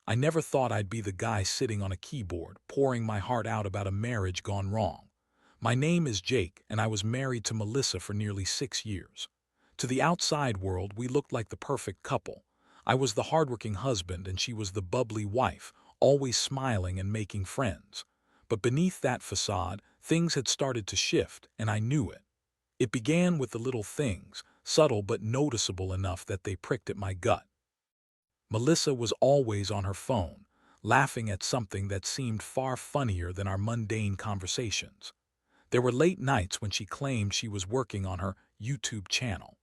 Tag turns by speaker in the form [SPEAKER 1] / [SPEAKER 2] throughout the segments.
[SPEAKER 1] I never thought I'd be the guy sitting on a keyboard, pouring my heart out about a marriage gone wrong. My name is Jake, and I was married to Melissa for nearly 6 years. To the outside world, we looked like the perfect couple. I was the hardworking husband, and she was the bubbly wife, always smiling and making friends. But beneath that facade, things had started to shift, and I knew it. It began with the little things, subtle but noticeable enough that they pricked at my gut. Melissa was always on her phone, laughing at something that seemed far funnier than our mundane conversations. There were late nights when she claimed she was working on her YouTube channel.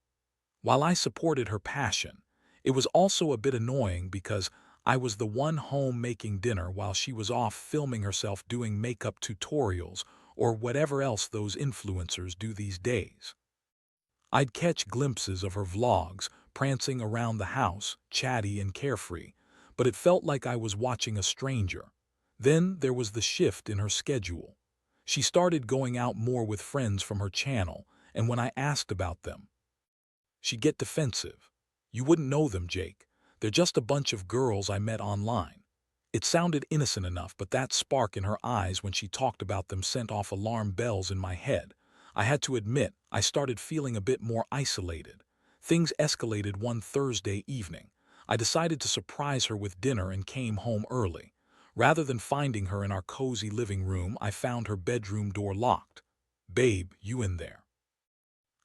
[SPEAKER 1] While I supported her passion, it was also a bit annoying because I was the one home making dinner while she was off filming herself doing makeup tutorials or whatever else those influencers do these days. I'd catch glimpses of her vlogs, prancing around the house, chatty and carefree, but it felt like I was watching a stranger. Then there was the shift in her schedule. She started going out more with friends from her channel, and when I asked about them, she'd get defensive. "You wouldn't know them, Jake. They're just a bunch of girls I met online." It sounded innocent enough, but that spark in her eyes when she talked about them sent off alarm bells in my head. I had to admit, I started feeling a bit more isolated. Things escalated one Thursday evening. I decided to surprise her with dinner and came home early. Rather than finding her in our cozy living room, I found her bedroom door locked. "Babe, you in there?"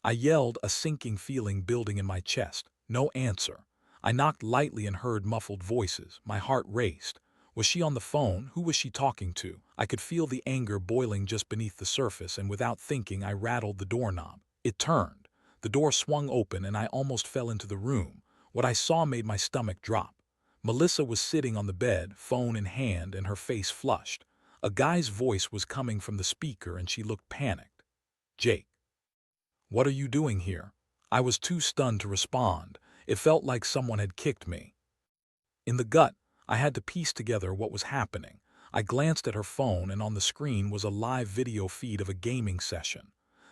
[SPEAKER 1] I yelled, a sinking feeling building in my chest. No answer. I knocked lightly and heard muffled voices. My heart raced. Was she on the phone? Who was she talking to? I could feel the anger boiling just beneath the surface, and without thinking, I rattled the doorknob. It turned. The door swung open, and I almost fell into the room. What I saw made my stomach drop. Melissa was sitting on the bed, phone in hand, and her face flushed. A guy's voice was coming from the speaker, and she looked panicked. "Jake, what are you doing here?" I was too stunned to respond. It felt like someone had kicked me. In the gut, I had to piece together what was happening. I glanced at her phone, and on the screen was a live video feed of a gaming session.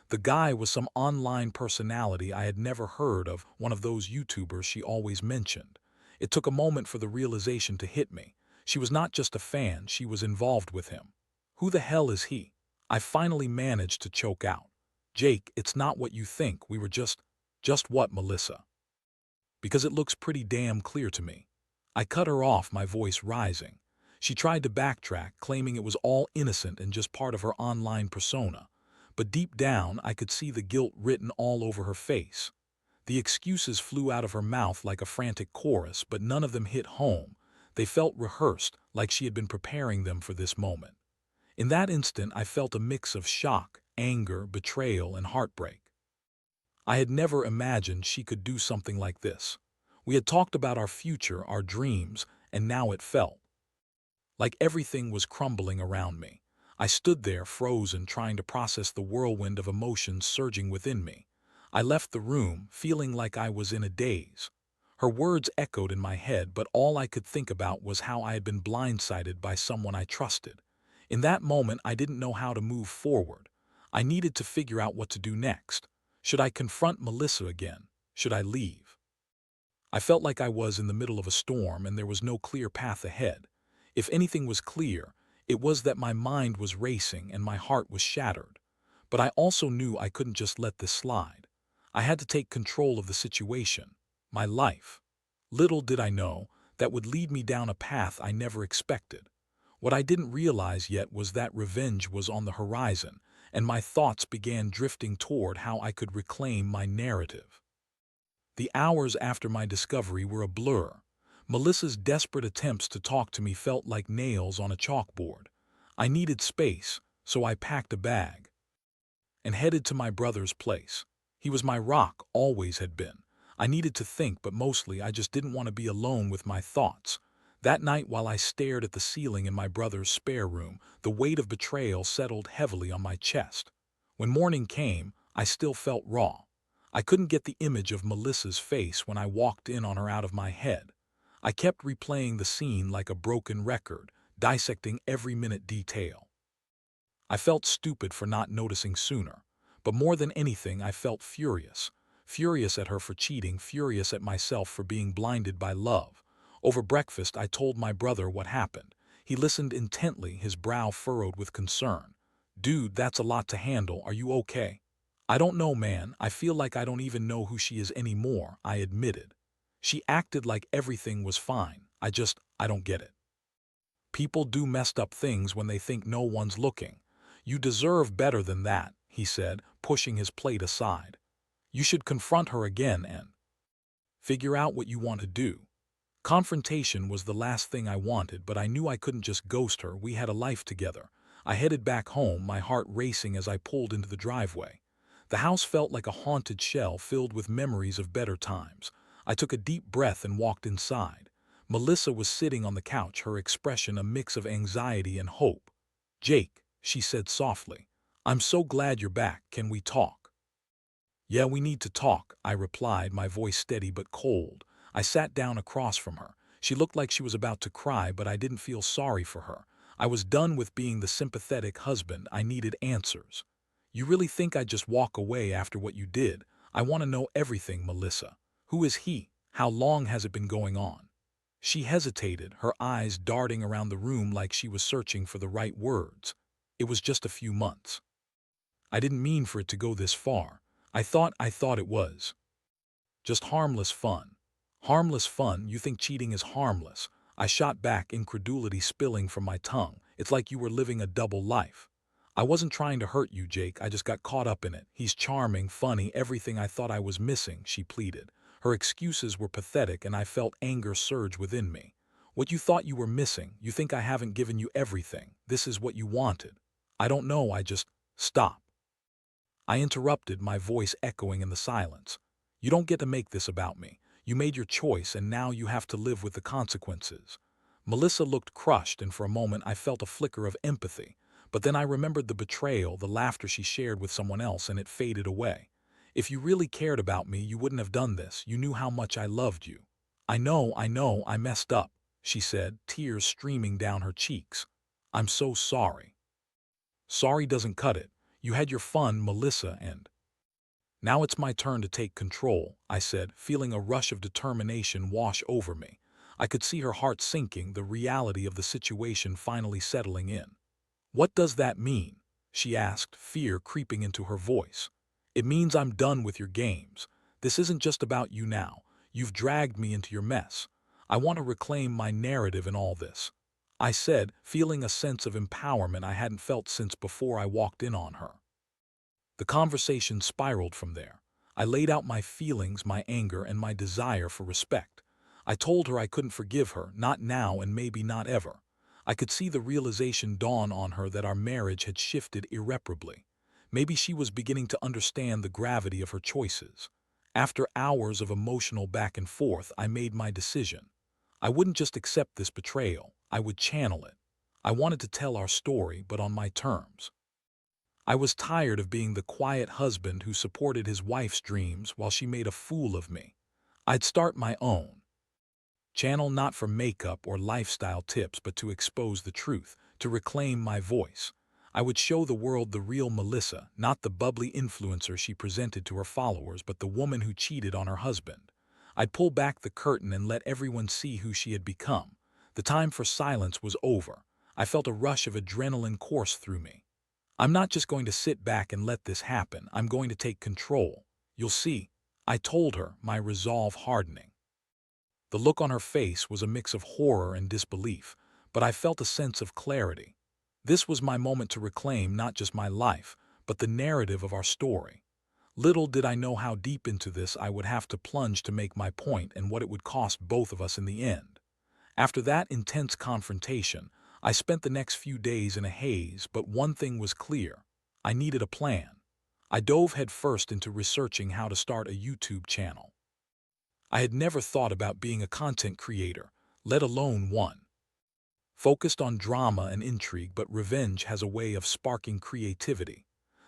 [SPEAKER 1] The guy was some online personality I had never heard of, one of those YouTubers she always mentioned. It took a moment for the realization to hit me. She was not just a fan, she was involved with him. Who the hell is he? I finally managed to choke out. "Jake, it's not what you think. We were just what, Melissa?" "Because it looks pretty damn clear to me." I cut her off, my voice rising. She tried to backtrack, claiming it was all innocent and just part of her online persona. But deep down, I could see the guilt written all over her face. The excuses flew out of her mouth like a frantic chorus, but none of them hit home. They felt rehearsed, like she had been preparing them for this moment. In that instant, I felt a mix of shock, anger, betrayal, and heartbreak. I had never imagined she could do something like this. We had talked about our future, our dreams, and now it felt like everything was crumbling around me. I stood there, frozen, trying to process the whirlwind of emotions surging within me. I left the room, feeling like I was in a daze. Her words echoed in my head, but all I could think about was how I had been blindsided by someone I trusted. In that moment, I didn't know how to move forward. I needed to figure out what to do next. Should I confront Melissa again? Should I leave? I felt like I was in the middle of a storm, and there was no clear path ahead. If anything was clear, it was that my mind was racing and my heart was shattered. But I also knew I couldn't just let this slide. I had to take control of the situation, my life. Little did I know that would lead me down a path I never expected. What I didn't realize yet was that revenge was on the horizon, and my thoughts began drifting toward how I could reclaim my narrative. The hours after my discovery were a blur. Melissa's desperate attempts to talk to me felt like nails on a chalkboard. I needed space, so I packed a bag and headed to my brother's place. He was my rock, always had been. I needed to think, but mostly I just didn't want to be alone with my thoughts. That night, while I stared at the ceiling in my brother's spare room, the weight of betrayal settled heavily on my chest. When morning came, I still felt raw. I couldn't get the image of Melissa's face when I walked in on her out of my head. I kept replaying the scene like a broken record, dissecting every minute detail. I felt stupid for not noticing sooner, but more than anything I felt furious. Furious at her for cheating, furious at myself for being blinded by love. Over breakfast, I told my brother what happened. He listened intently, his brow furrowed with concern. "Dude, that's a lot to handle. Are you okay?" "I don't know, man. I feel like I don't even know who she is anymore," I admitted. "She acted like everything was fine. I don't get it." "People do messed up things when they think no one's looking. You deserve better than that," he said, pushing his plate aside. "You should confront her again and figure out what you want to do." Confrontation was the last thing I wanted, but I knew I couldn't just ghost her. We had a life together. I headed back home, my heart racing as I pulled into the driveway. The house felt like a haunted shell filled with memories of better times. I took a deep breath and walked inside. Melissa was sitting on the couch, her expression a mix of anxiety and hope. "Jake," she said softly, "I'm so glad you're back. Can we talk?" "Yeah, we need to talk," I replied, my voice steady but cold. I sat down across from her. She looked like she was about to cry, but I didn't feel sorry for her. I was done with being the sympathetic husband. I needed answers. "You really think I'd just walk away after what you did? I want to know everything, Melissa. Who is he? How long has it been going on?" She hesitated, her eyes darting around the room like she was searching for the right words. "It was just a few months. I didn't mean for it to go this far. I thought it was just harmless fun." "Harmless fun? You think cheating is harmless?" I shot back, incredulity spilling from my tongue. "It's like you were living a double life." "I wasn't trying to hurt you, Jake. I just got caught up in it. He's charming, funny, everything I thought I was missing," she pleaded. Her excuses were pathetic, and I felt anger surge within me. "What you thought you were missing? You think I haven't given you everything? This is what you wanted." "I don't know, I just—" "Stop." I interrupted, my voice echoing in the silence. "You don't get to make this about me. You made your choice, and now you have to live with the consequences." Melissa looked crushed, and for a moment I felt a flicker of empathy. But then I remembered the betrayal, the laughter she shared with someone else, and it faded away. "If you really cared about me, you wouldn't have done this. You knew how much I loved you." I know, I messed up," she said, tears streaming down her cheeks. "I'm so sorry." "Sorry doesn't cut it. You had your fun, Melissa, and—" "Now it's my turn to take control," I said, feeling a rush of determination wash over me. I could see her heart sinking, the reality of the situation finally settling in. "What does that mean?" she asked, fear creeping into her voice. "It means I'm done with your games. This isn't just about you now. You've dragged me into your mess. I want to reclaim my narrative in all this," I said, feeling a sense of empowerment I hadn't felt since before I walked in on her. The conversation spiraled from there. I laid out my feelings, my anger, and my desire for respect. I told her I couldn't forgive her, not now and maybe not ever. I could see the realization dawn on her that our marriage had shifted irreparably. Maybe she was beginning to understand the gravity of her choices. After hours of emotional back and forth, I made my decision. I wouldn't just accept this betrayal, I would channel it. I wanted to tell our story, but on my terms. I was tired of being the quiet husband who supported his wife's dreams while she made a fool of me. I'd start my own channel, not for makeup or lifestyle tips, but to expose the truth, to reclaim my voice. I would show the world the real Melissa, not the bubbly influencer she presented to her followers, but the woman who cheated on her husband. I'd pull back the curtain and let everyone see who she had become. The time for silence was over. I felt a rush of adrenaline course through me. "I'm not just going to sit back and let this happen. I'm going to take control. You'll see," I told her, my resolve hardening. The look on her face was a mix of horror and disbelief, but I felt a sense of clarity. This was my moment to reclaim not just my life, but the narrative of our story. Little did I know how deep into this I would have to plunge to make my point, and what it would cost both of us in the end. After that intense confrontation, I spent the next few days in a haze, but one thing was clear. I needed a plan. I dove headfirst into researching how to start a YouTube channel. I had never thought about being a content creator, let alone one focused on drama and intrigue, but revenge has a way of sparking creativity.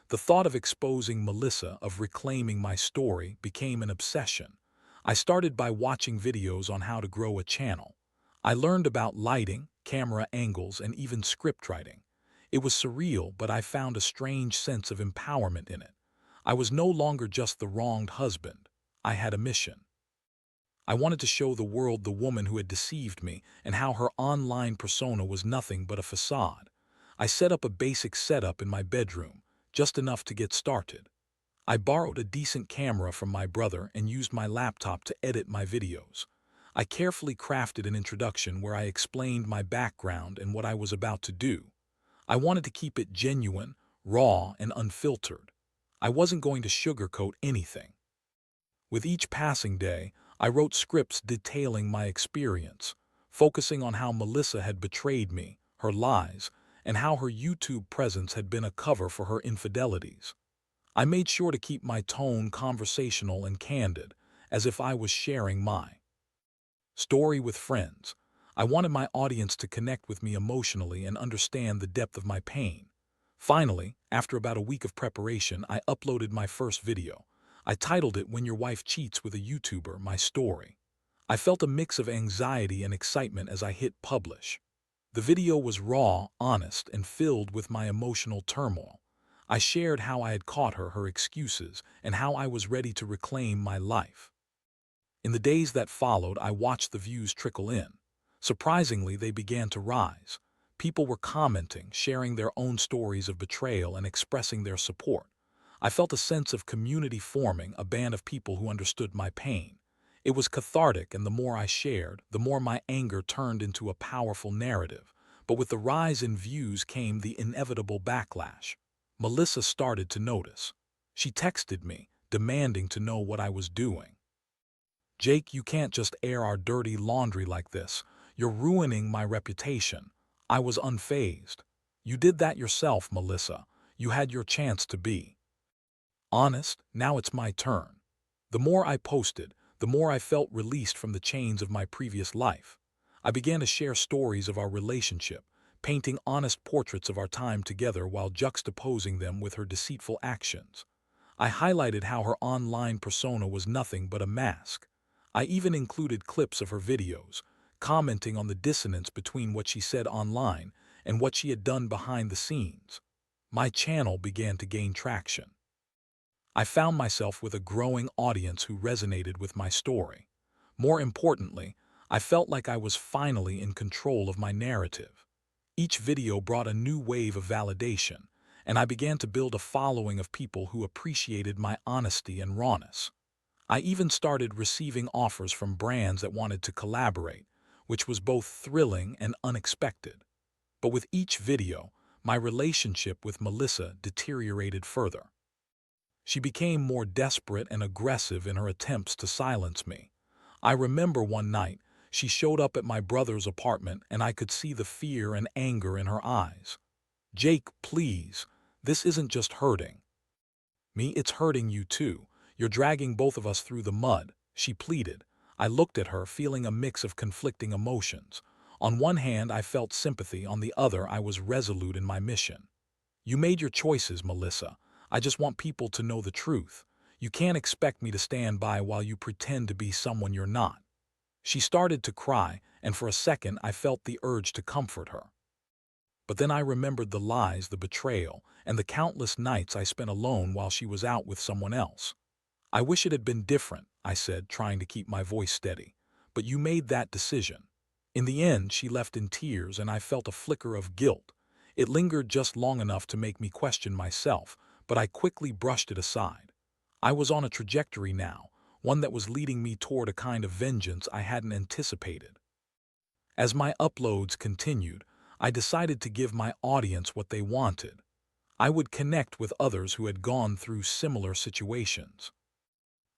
[SPEAKER 1] The thought of exposing Melissa, of reclaiming my story, became an obsession. I started by watching videos on how to grow a channel. I learned about lighting, camera angles, and even script writing. It was surreal, but I found a strange sense of empowerment in it. I was no longer just the wronged husband. I had a mission. I wanted to show the world the woman who had deceived me and how her online persona was nothing but a facade. I set up a basic setup in my bedroom, just enough to get started. I borrowed a decent camera from my brother and used my laptop to edit my videos. I carefully crafted an introduction where I explained my background and what I was about to do. I wanted to keep it genuine, raw, and unfiltered. I wasn't going to sugarcoat anything. With each passing day, I wrote scripts detailing my experience, focusing on how Melissa had betrayed me, her lies, and how her YouTube presence had been a cover for her infidelities. I made sure to keep my tone conversational and candid, as if I was sharing my story with friends. I wanted my audience to connect with me emotionally and understand the depth of my pain. Finally, after about a week of preparation, I uploaded my first video. I titled it "When Your Wife Cheats with a YouTuber, My Story." I felt a mix of anxiety and excitement as I hit publish. The video was raw, honest, and filled with my emotional turmoil. I shared how I had caught her, her excuses, and how I was ready to reclaim my life. In the days that followed, I watched the views trickle in. Surprisingly, they began to rise. People were commenting, sharing their own stories of betrayal, and expressing their support. I felt a sense of community forming, a band of people who understood my pain. It was cathartic, and the more I shared, the more my anger turned into a powerful narrative. But with the rise in views came the inevitable backlash. Melissa started to notice. She texted me, demanding to know what I was doing. "Jake, you can't just air our dirty laundry like this. You're ruining my reputation." I was unfazed. "You did that yourself, Melissa. You had your chance to be honest. Now it's my turn." The more I posted, the more I felt released from the chains of my previous life. I began to share stories of our relationship, painting honest portraits of our time together while juxtaposing them with her deceitful actions. I highlighted how her online persona was nothing but a mask. I even included clips of her videos, commenting on the dissonance between what she said online and what she had done behind the scenes. My channel began to gain traction. I found myself with a growing audience who resonated with my story. More importantly, I felt like I was finally in control of my narrative. Each video brought a new wave of validation, and I began to build a following of people who appreciated my honesty and rawness. I even started receiving offers from brands that wanted to collaborate, which was both thrilling and unexpected. But with each video, my relationship with Melissa deteriorated further. She became more desperate and aggressive in her attempts to silence me. I remember one night, she showed up at my brother's apartment and I could see the fear and anger in her eyes. "Jake, please, this isn't just hurting me, it's hurting you too. You're dragging both of us through the mud," she pleaded. I looked at her, feeling a mix of conflicting emotions. On one hand, I felt sympathy. On the other, I was resolute in my mission. "You made your choices, Melissa. I just want people to know the truth. You can't expect me to stand by while you pretend to be someone you're not." She started to cry, and for a second I felt the urge to comfort her. But then I remembered the lies, the betrayal, and the countless nights I spent alone while she was out with someone else. "I wish it had been different," I said, trying to keep my voice steady. "But you made that decision." In the end, she left in tears, and I felt a flicker of guilt. It lingered just long enough to make me question myself, but I quickly brushed it aside. I was on a trajectory now, one that was leading me toward a kind of vengeance I hadn't anticipated. As my uploads continued, I decided to give my audience what they wanted. I would connect with others who had gone through similar situations.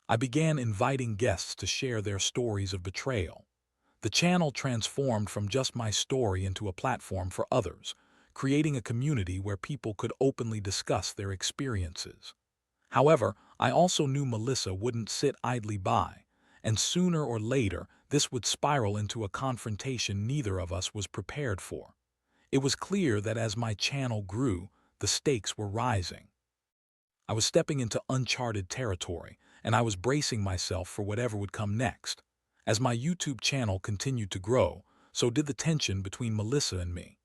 [SPEAKER 1] I began inviting guests to share their stories of betrayal. The channel transformed from just my story into a platform for others, creating a community where people could openly discuss their experiences. However, I also knew Melissa wouldn't sit idly by, and sooner or later this would spiral into a confrontation neither of us was prepared for. It was clear that as my channel grew, the stakes were rising. I was stepping into uncharted territory, and I was bracing myself for whatever would come next. As my YouTube channel continued to grow, so did the tension between Melissa and me.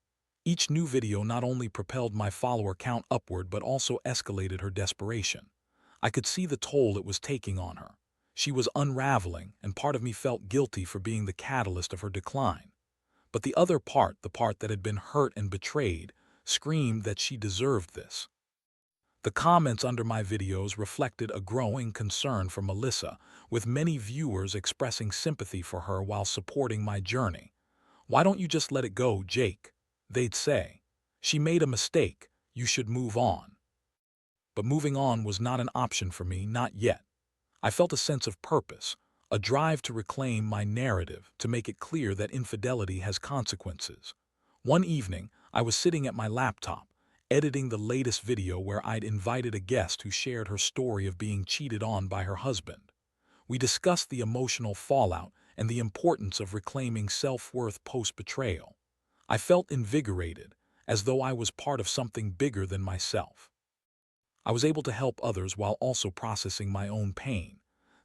[SPEAKER 1] Each new video not only propelled my follower count upward but also escalated her desperation. I could see the toll it was taking on her. She was unraveling, and part of me felt guilty for being the catalyst of her decline. But the other part, the part that had been hurt and betrayed, screamed that she deserved this. The comments under my videos reflected a growing concern for Melissa, with many viewers expressing sympathy for her while supporting my journey. "Why don't you just let it go, Jake?" they'd say. "She made a mistake. You should move on." But moving on was not an option for me, not yet. I felt a sense of purpose, a drive to reclaim my narrative, to make it clear that infidelity has consequences. One evening, I was sitting at my laptop, editing the latest video where I'd invited a guest who shared her story of being cheated on by her husband. We discussed the emotional fallout and the importance of reclaiming self-worth post-betrayal. I felt invigorated, as though I was part of something bigger than myself. I was able to help others while also processing my own pain.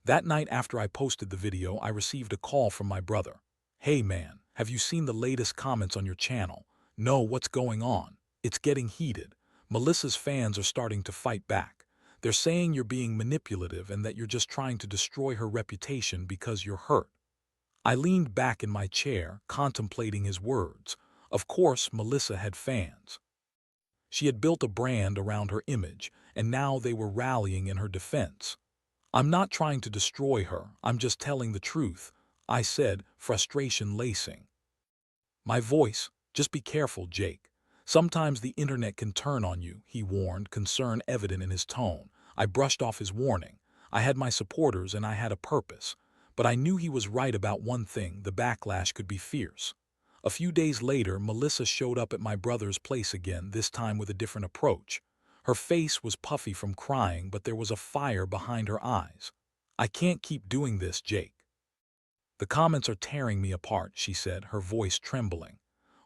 [SPEAKER 1] That night after I posted the video, I received a call from my brother. "Hey man, have you seen the latest comments on your channel?" "No, what's going on?" "It's getting heated. Melissa's fans are starting to fight back. They're saying you're being manipulative and that you're just trying to destroy her reputation because you're hurt." I leaned back in my chair, contemplating his words. Of course, Melissa had fans. She had built a brand around her image, and now they were rallying in her defense. "I'm not trying to destroy her, I'm just telling the truth," I said, frustration lacing my voice. "Just be careful, Jake. Sometimes the internet can turn on you," he warned, concern evident in his tone. I brushed off his warning. I had my supporters and I had a purpose. But I knew he was right about one thing: the backlash could be fierce. A few days later, Melissa showed up at my brother's place again, this time with a different approach. Her face was puffy from crying, but there was a fire behind her eyes. "I can't keep doing this, Jake. The comments are tearing me apart," she said, her voice trembling.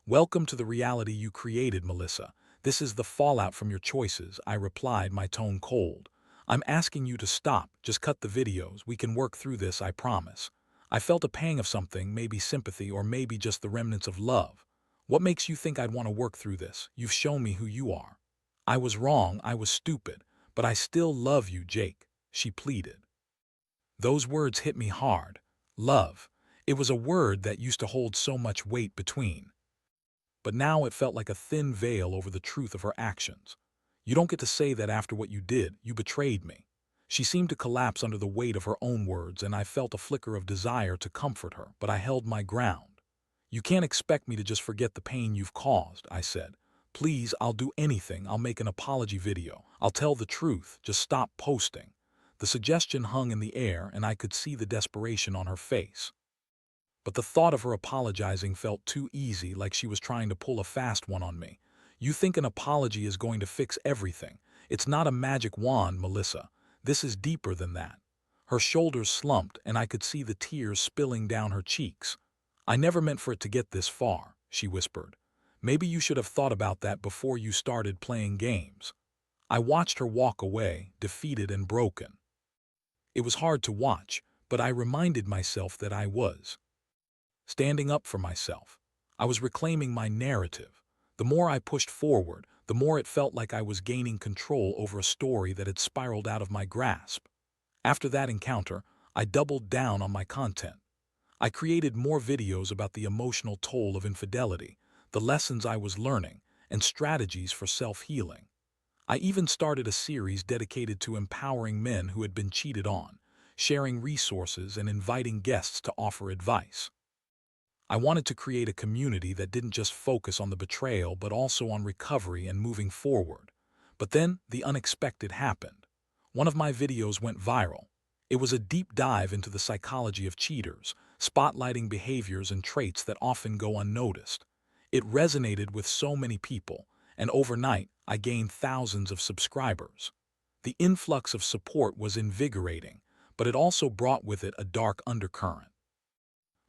[SPEAKER 1] "Welcome to the reality you created, Melissa. This is the fallout from your choices," I replied, my tone cold. "I'm asking you to stop. Just cut the videos. We can work through this, I promise." I felt a pang of something, maybe sympathy or maybe just the remnants of love. "What makes you think I'd want to work through this? You've shown me who you are." "I was wrong, I was stupid, but I still love you, Jake," she pleaded. Those words hit me hard. Love. It was a word that used to hold so much weight between. But now it felt like a thin veil over the truth of her actions. "You don't get to say that after what you did. You betrayed me." She seemed to collapse under the weight of her own words, and I felt a flicker of desire to comfort her, but I held my ground. "You can't expect me to just forget the pain you've caused," I said. "Please, I'll do anything. I'll make an apology video. I'll tell the truth. Just stop posting." The suggestion hung in the air, and I could see the desperation on her face. But the thought of her apologizing felt too easy, like she was trying to pull a fast one on me. "You think an apology is going to fix everything. It's not a magic wand, Melissa. This is deeper than that." Her shoulders slumped, and I could see the tears spilling down her cheeks. "I never meant for it to get this far," she whispered. "Maybe you should have thought about that before you started playing games." I watched her walk away, defeated and broken. It was hard to watch, but I reminded myself that I was standing up for myself. I was reclaiming my narrative. The more I pushed forward, the more it felt like I was gaining control over a story that had spiraled out of my grasp. After that encounter, I doubled down on my content. I created more videos about the emotional toll of infidelity, the lessons I was learning, and strategies for self-healing. I even started a series dedicated to empowering men who had been cheated on, sharing resources and inviting guests to offer advice. I wanted to create a community that didn't just focus on the betrayal but also on recovery and moving forward. But then the unexpected happened. One of my videos went viral. It was a deep dive into the psychology of cheaters, spotlighting behaviors and traits that often go unnoticed. It resonated with so many people, and overnight I gained thousands of subscribers. The influx of support was invigorating, but it also brought with it a dark undercurrent.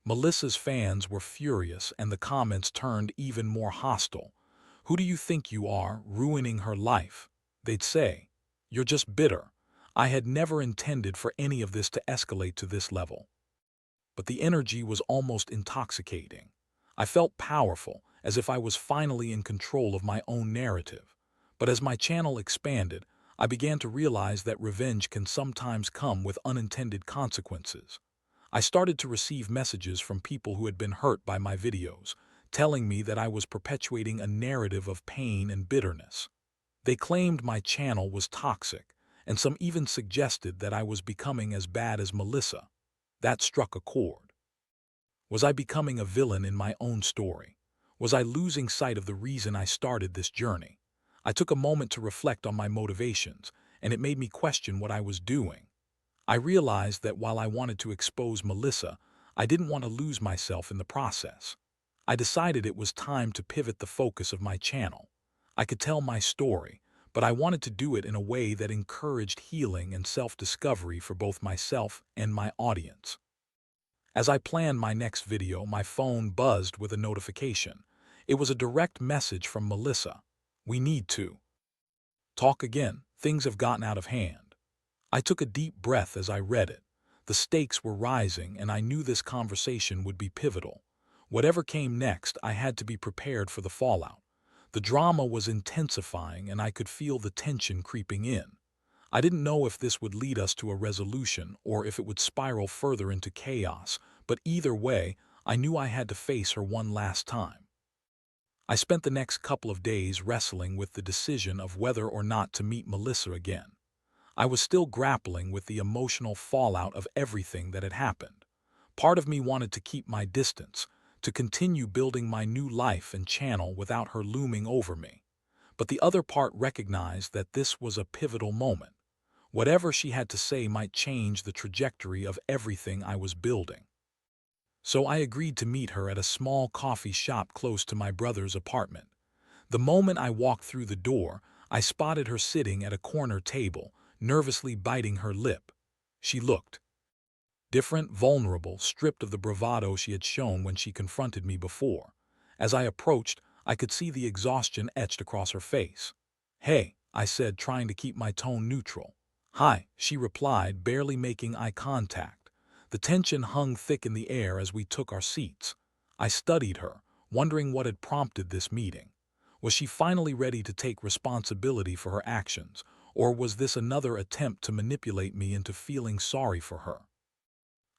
[SPEAKER 1] Melissa's fans were furious, and the comments turned even more hostile. "Who do you think you are, ruining her life?" they'd say. "You're just bitter." I had never intended for any of this to escalate to this level. But the energy was almost intoxicating. I felt powerful, as if I was finally in control of my own narrative. But as my channel expanded, I began to realize that revenge can sometimes come with unintended consequences. I started to receive messages from people who had been hurt by my videos, telling me that I was perpetuating a narrative of pain and bitterness. They claimed my channel was toxic, and some even suggested that I was becoming as bad as Melissa. That struck a chord. Was I becoming a villain in my own story? Was I losing sight of the reason I started this journey? I took a moment to reflect on my motivations, and it made me question what I was doing. I realized that while I wanted to expose Melissa, I didn't want to lose myself in the process. I decided it was time to pivot the focus of my channel. I could tell my story, but I wanted to do it in a way that encouraged healing and self-discovery for both myself and my audience. As I planned my next video, my phone buzzed with a notification. It was a direct message from Melissa. "We need to talk again. Things have gotten out of hand." I took a deep breath as I read it. The stakes were rising, and I knew this conversation would be pivotal. Whatever came next, I had to be prepared for the fallout. The drama was intensifying, and I could feel the tension creeping in. I didn't know if this would lead us to a resolution or if it would spiral further into chaos, but either way, I knew I had to face her one last time. I spent the next couple of days wrestling with the decision of whether or not to meet Melissa again. I was still grappling with the emotional fallout of everything that had happened. Part of me wanted to keep my distance, to continue building my new life and channel without her looming over me. But the other part recognized that this was a pivotal moment. Whatever she had to say might change the trajectory of everything I was building. So I agreed to meet her at a small coffee shop close to my brother's apartment. The moment I walked through the door, I spotted her sitting at a corner table, nervously biting her lip. She looked different, vulnerable, stripped of the bravado she had shown when she confronted me before. As I approached, I could see the exhaustion etched across her face. "Hey," I said, trying to keep my tone neutral. "Hi," she replied, barely making eye contact. The tension hung thick in the air as we took our seats. I studied her, wondering what had prompted this meeting. Was she finally ready to take responsibility for her actions, or was this another attempt to manipulate me into feeling sorry for her?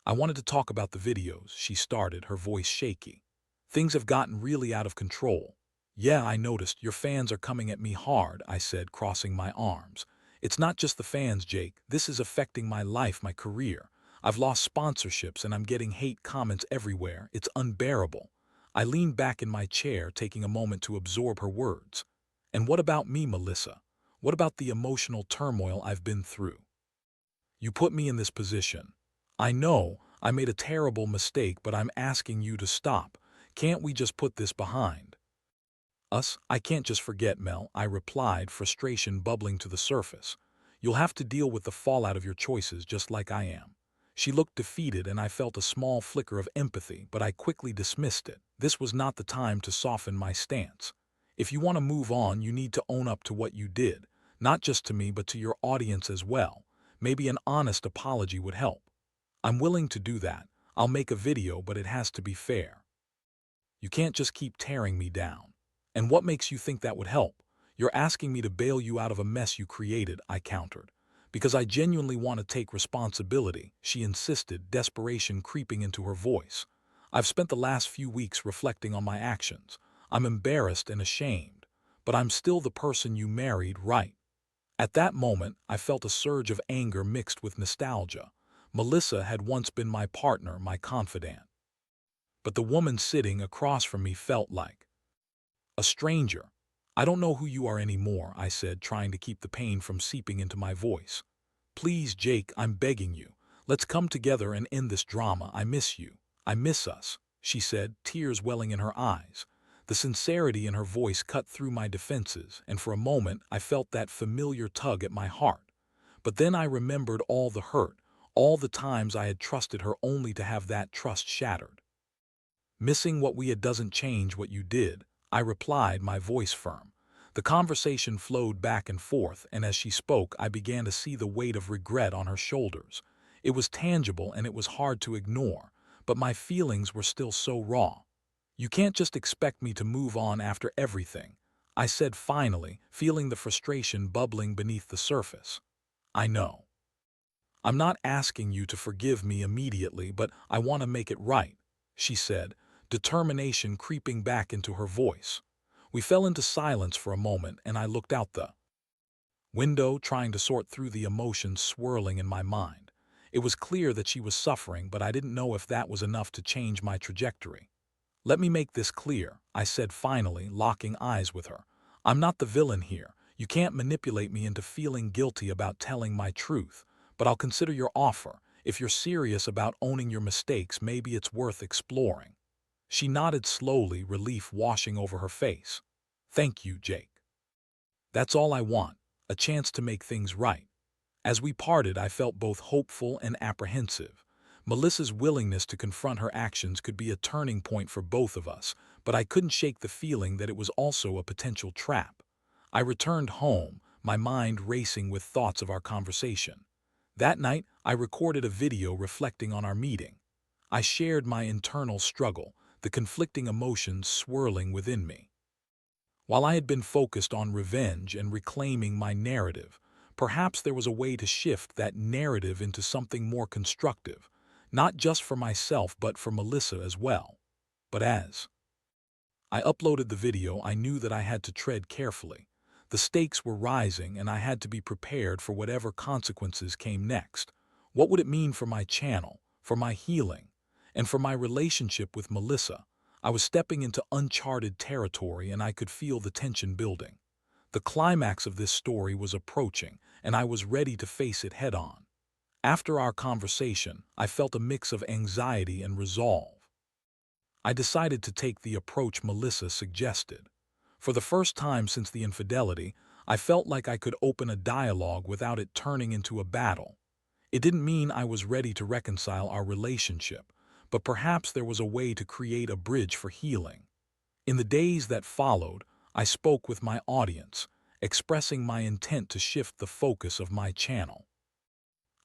[SPEAKER 1] "I wanted to talk about the videos," she started, her voice shaky. "Things have gotten really out of control." "Yeah, I noticed. Your fans are coming at me hard," I said, crossing my arms. "It's not just the fans, Jake. This is affecting my life, my career. I've lost sponsorships and I'm getting hate comments everywhere. It's unbearable." I leaned back in my chair, taking a moment to absorb her words. "And what about me, Melissa? What about the emotional turmoil I've been through? You put me in this position. I know I made a terrible mistake, but I'm asking you to stop. Can't we just put this behind us?" "I can't just forget, Mel," I replied, frustration bubbling to the surface. "You'll have to deal with the fallout of your choices just like I am." She looked defeated, and I felt a small flicker of empathy, but I quickly dismissed it. This was not the time to soften my stance. If you want to move on, you need to own up to what you did, not just to me but to your audience as well. Maybe an honest apology would help. "I'm willing to do that. I'll make a video, but it has to be fair. You can't just keep tearing me down." "And what makes you think that would help? You're asking me to bail you out of a mess you created," I countered. "Because I genuinely want to take responsibility," she insisted, desperation creeping into her voice. "I've spent the last few weeks reflecting on my actions. I'm embarrassed and ashamed. But I'm still the person you married, right?" At that moment, I felt a surge of anger mixed with nostalgia. Melissa had once been my partner, my confidant. But the woman sitting across from me felt like a stranger. "I don't know who you are anymore," I said, trying to keep the pain from seeping into my voice. "Please, Jake, I'm begging you. Let's come together and end this drama. I miss you. I miss us," she said, tears welling in her eyes. The sincerity in her voice cut through my defenses, and for a moment I felt that familiar tug at my heart. But then I remembered all the hurt, all the times I had trusted her only to have that trust shattered. "Missing what we had doesn't change what you did," I replied, my voice firm. The conversation flowed back and forth, and as she spoke, I began to see the weight of regret on her shoulders. It was tangible and it was hard to ignore, but my feelings were still so raw. "You can't just expect me to move on after everything," I said finally, feeling the frustration bubbling beneath the surface. I know. I'm not asking you to forgive me immediately, but I want to make it right, she said, determination creeping back into her voice. We fell into silence for a moment, and I looked out the window, trying to sort through the emotions swirling in my mind. It was clear that she was suffering, but I didn't know if that was enough to change my trajectory. Let me make this clear, I said finally, locking eyes with her. I'm not the villain here. You can't manipulate me into feeling guilty about telling my truth, but I'll consider your offer. If you're serious about owning your mistakes, maybe it's worth exploring. She nodded slowly, relief washing over her face. Thank you, Jake. That's all I want, a chance to make things right. As we parted, I felt both hopeful and apprehensive. Melissa's willingness to confront her actions could be a turning point for both of us, but I couldn't shake the feeling that it was also a potential trap. I returned home, my mind racing with thoughts of our conversation. That night, I recorded a video reflecting on our meeting. I shared my internal struggle, the conflicting emotions swirling within me. While I had been focused on revenge and reclaiming my narrative, perhaps there was a way to shift that narrative into something more constructive, not just for myself but for Melissa as well. But as I uploaded the video, I knew that I had to tread carefully. The stakes were rising, and I had to be prepared for whatever consequences came next. What would it mean for my channel, for my healing, and for my relationship with Melissa? I was stepping into uncharted territory, and I could feel the tension building. The climax of this story was approaching, and I was ready to face it head-on. After our conversation, I felt a mix of anxiety and resolve. I decided to take the approach Melissa suggested. For the first time since the infidelity, I felt like I could open a dialogue without it turning into a battle. It didn't mean I was ready to reconcile our relationship, but perhaps there was a way to create a bridge for healing. In the days that followed, I spoke with my audience, expressing my intent to shift the focus of my channel.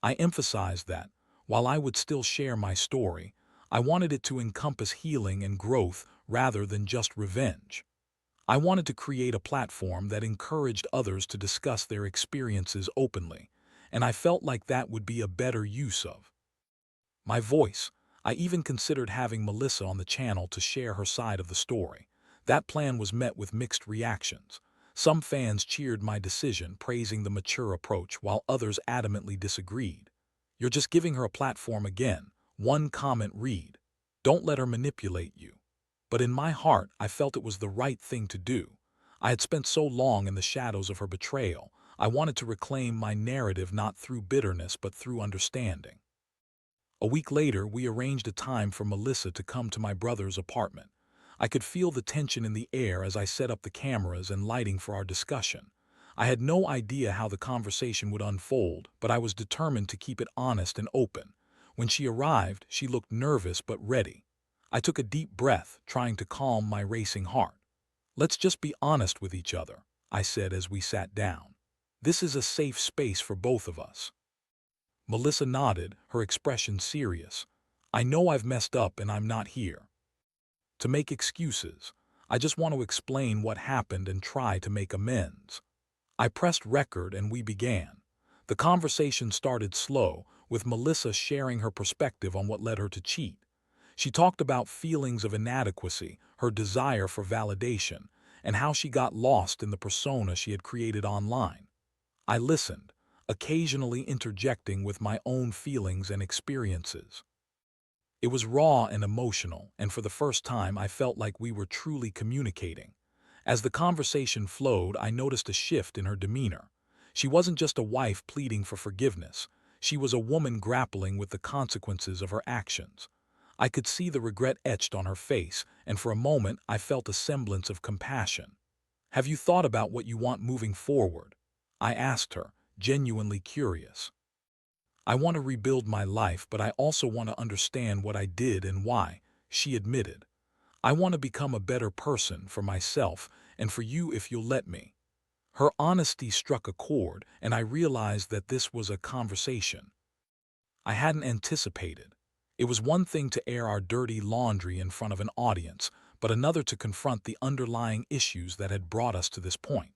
[SPEAKER 1] I emphasized that, while I would still share my story, I wanted it to encompass healing and growth rather than just revenge. I wanted to create a platform that encouraged others to discuss their experiences openly, and I felt like that would be a better use of my voice. I even considered having Melissa on the channel to share her side of the story. That plan was met with mixed reactions. Some fans cheered my decision, praising the mature approach, while others adamantly disagreed. "You're just giving her a platform again," one comment read. "Don't let her manipulate you." But in my heart, I felt it was the right thing to do. I had spent so long in the shadows of her betrayal. I wanted to reclaim my narrative not through bitterness but through understanding. A week later, we arranged a time for Melissa to come to my brother's apartment. I could feel the tension in the air as I set up the cameras and lighting for our discussion. I had no idea how the conversation would unfold, but I was determined to keep it honest and open. When she arrived, she looked nervous but ready. I took a deep breath, trying to calm my racing heart. "Let's just be honest with each other," I said as we sat down. "This is a safe space for both of us." Melissa nodded, her expression serious. "I know I've messed up and I'm not here to make excuses. I just want to explain what happened and try to make amends." I pressed record and we began. The conversation started slow, with Melissa sharing her perspective on what led her to cheat. She talked about feelings of inadequacy, her desire for validation, and how she got lost in the persona she had created online. I listened, occasionally interjecting with my own feelings and experiences. It was raw and emotional, and for the first time I felt like we were truly communicating. As the conversation flowed, I noticed a shift in her demeanor. She wasn't just a wife pleading for forgiveness. She was a woman grappling with the consequences of her actions. I could see the regret etched on her face, and for a moment I felt a semblance of compassion. "Have you thought about what you want moving forward?" I asked her, genuinely curious. "I want to rebuild my life, but I also want to understand what I did and why," she admitted. "I want to become a better person for myself and for you if you'll let me." Her honesty struck a chord, and I realized that this was a conversation I hadn't anticipated. It was one thing to air our dirty laundry in front of an audience, but another to confront the underlying issues that had brought us to this point.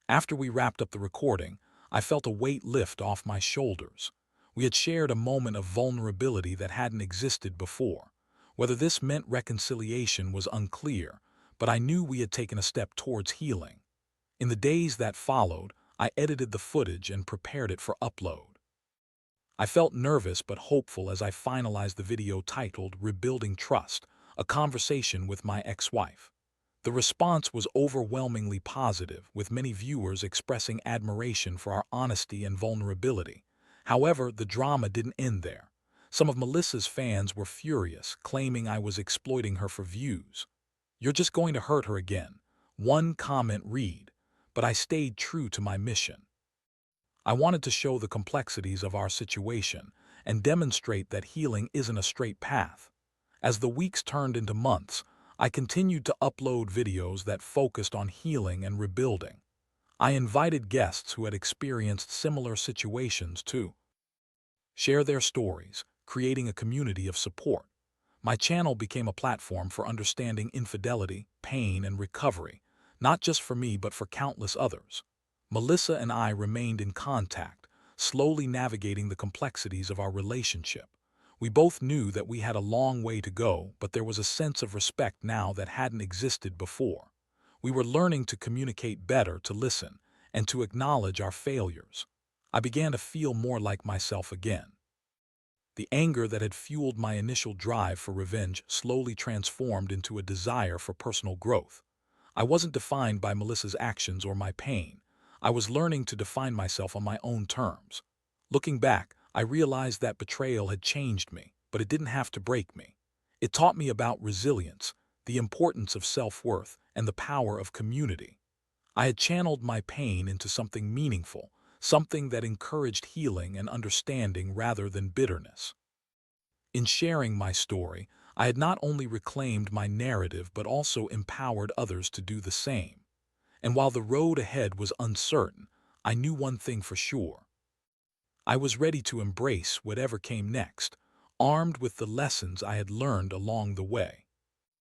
[SPEAKER 1] After we wrapped up the recording, I felt a weight lift off my shoulders. We had shared a moment of vulnerability that hadn't existed before. Whether this meant reconciliation was unclear, but I knew we had taken a step towards healing. In the days that followed, I edited the footage and prepared it for upload. I felt nervous but hopeful as I finalized the video titled Rebuilding Trust, a conversation with my ex-wife. The response was overwhelmingly positive, with many viewers expressing admiration for our honesty and vulnerability. However, the drama didn't end there. Some of Melissa's fans were furious, claiming I was exploiting her for views. "You're just going to hurt her again," one comment read, but I stayed true to my mission. I wanted to show the complexities of our situation and demonstrate that healing isn't a straight path. As the weeks turned into months, I continued to upload videos that focused on healing and rebuilding. I invited guests who had experienced similar situations to share their stories, creating a community of support. My channel became a platform for understanding infidelity, pain, and recovery, not just for me but for countless others. Melissa and I remained in contact, slowly navigating the complexities of our relationship. We both knew that we had a long way to go, but there was a sense of respect now that hadn't existed before. We were learning to communicate better, to listen, and to acknowledge our failures. I began to feel more like myself again. The anger that had fueled my initial drive for revenge slowly transformed into a desire for personal growth. I wasn't defined by Melissa's actions or my pain. I was learning to define myself on my own terms. Looking back, I realized that betrayal had changed me, but it didn't have to break me. It taught me about resilience, the importance of self-worth, and the power of community. I had channeled my pain into something meaningful, something that encouraged healing and understanding rather than bitterness. In sharing my story, I had not only reclaimed my narrative but also empowered others to do the same. And while the road ahead was uncertain, I knew one thing for sure. I was ready to embrace whatever came next, armed with the lessons I had learned along the way.